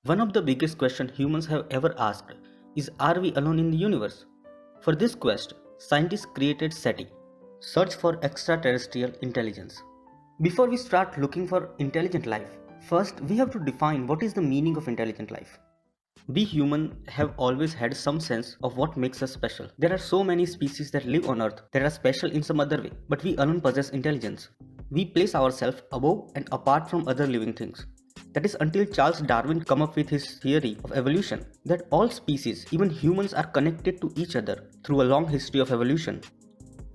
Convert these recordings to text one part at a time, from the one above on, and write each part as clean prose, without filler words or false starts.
One of the biggest questions humans have ever asked is, are we alone in the universe? For this quest, scientists created SETI, Search for Extraterrestrial Intelligence. Before we start looking for intelligent life, first we have to define what is the meaning of intelligent life. We humans have always had some sense of what makes us special. There are so many species that live on Earth that are special in some other way, but we alone possess intelligence. We place ourselves above and apart from other living things. That is until Charles Darwin come up with his theory of evolution, that all species, even humans, are connected to each other through a long history of evolution.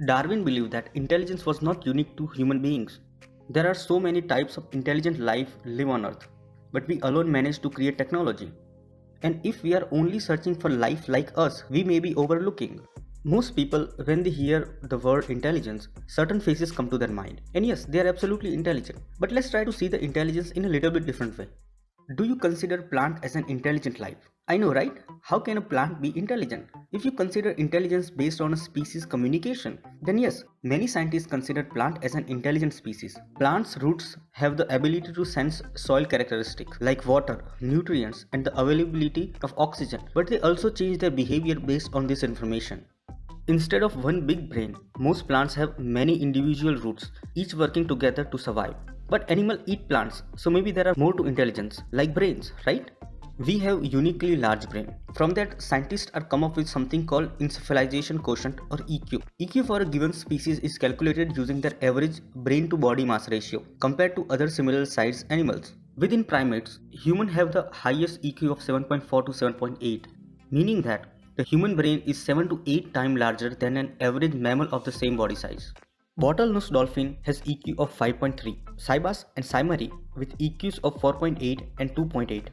Darwin believed that intelligence was not unique to human beings. There are so many types of intelligent life live on Earth, but we alone managed to create technology. And if we are only searching for life like us, we may be overlooking. Most people, when they hear the word intelligence, certain faces come to their mind. And yes, they are absolutely intelligent. But let's try to see the intelligence in a little bit different way. Do you consider plant as an intelligent life? I know, right? How can a plant be intelligent? If you consider intelligence based on a species communication, then yes, many scientists consider plant as an intelligent species. Plants' roots have the ability to sense soil characteristics like water, nutrients, and the availability of oxygen, but they also change their behavior based on this information. Instead of one big brain, most plants have many individual roots, each working together to survive. But animals eat plants, so maybe there are more to intelligence, like brains, right? We have uniquely large brain. From that, scientists are come up with something called encephalization quotient or EQ. EQ for a given species is calculated using their average brain to body mass ratio compared to other similar sized animals. Within primates, humans have the highest EQ of 7.4 to 7.8, meaning that the human brain is 7 to 8 times larger than an average mammal of the same body size. Bottlenose dolphin has EQ of 5.3, Saibas and Saimari with EQs of 4.8 and 2.8,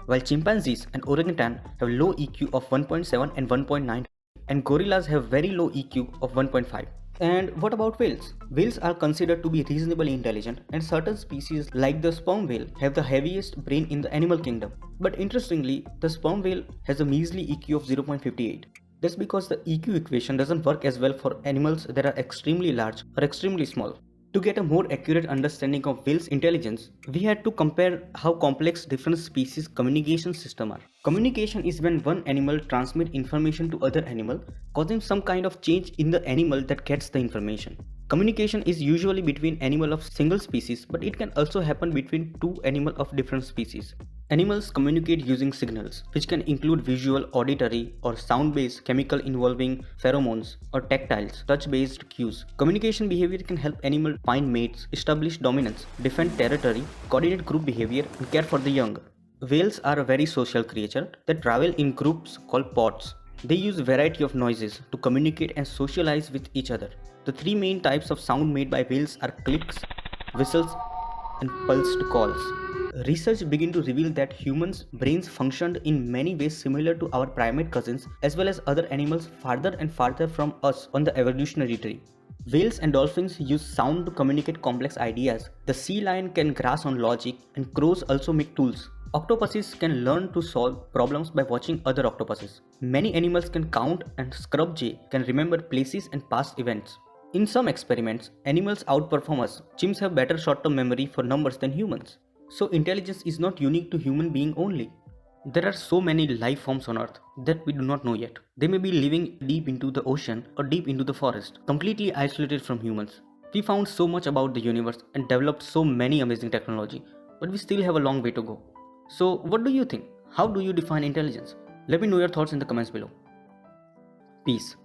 while chimpanzees and orangutan have low EQ of 1.7 and 1.9, and gorillas have very low EQ of 1.5. And what about whales? Whales are considered to be reasonably intelligent, and certain species like the sperm whale have the heaviest brain in the animal kingdom. But interestingly, the sperm whale has a measly EQ of 0.58. That's because the EQ equation doesn't work as well for animals that are extremely large or extremely small. To get a more accurate understanding of whales' intelligence, we had to compare how complex different species' communication systems are. Communication is when one animal transmits information to other animal, causing some kind of change in the animal that gets the information. Communication is usually between animals of single species, but it can also happen between two animals of different species. Animals communicate using signals, which can include visual, auditory, or sound-based chemical involving pheromones or tactiles, touch-based cues. Communication behavior can help animals find mates, establish dominance, defend territory, coordinate group behavior, and care for the young. Whales are a very social creature that travel in groups called pods. They use a variety of noises to communicate and socialize with each other. The three main types of sound made by whales are clicks, whistles, and pulsed calls. Research began to reveal that humans' brains functioned in many ways similar to our primate cousins as well as other animals farther and farther from us on the evolutionary tree. Whales and dolphins use sound to communicate complex ideas. The sea lion can grasp on logic, and crows also make tools. Octopuses can learn to solve problems by watching other octopuses. Many animals can count, and scrub jay can remember places and past events. In some experiments, animals outperform us. Chimps have better short-term memory for numbers than humans. So intelligence is not unique to human being only. There are so many life forms on Earth that we do not know yet. They may be living deep into the ocean or deep into the forest, completely isolated from humans. We found so much about the universe and developed so many amazing technology, but we still have a long way to go. So what do you think? How do you define intelligence? Let me know your thoughts in the comments below. Peace.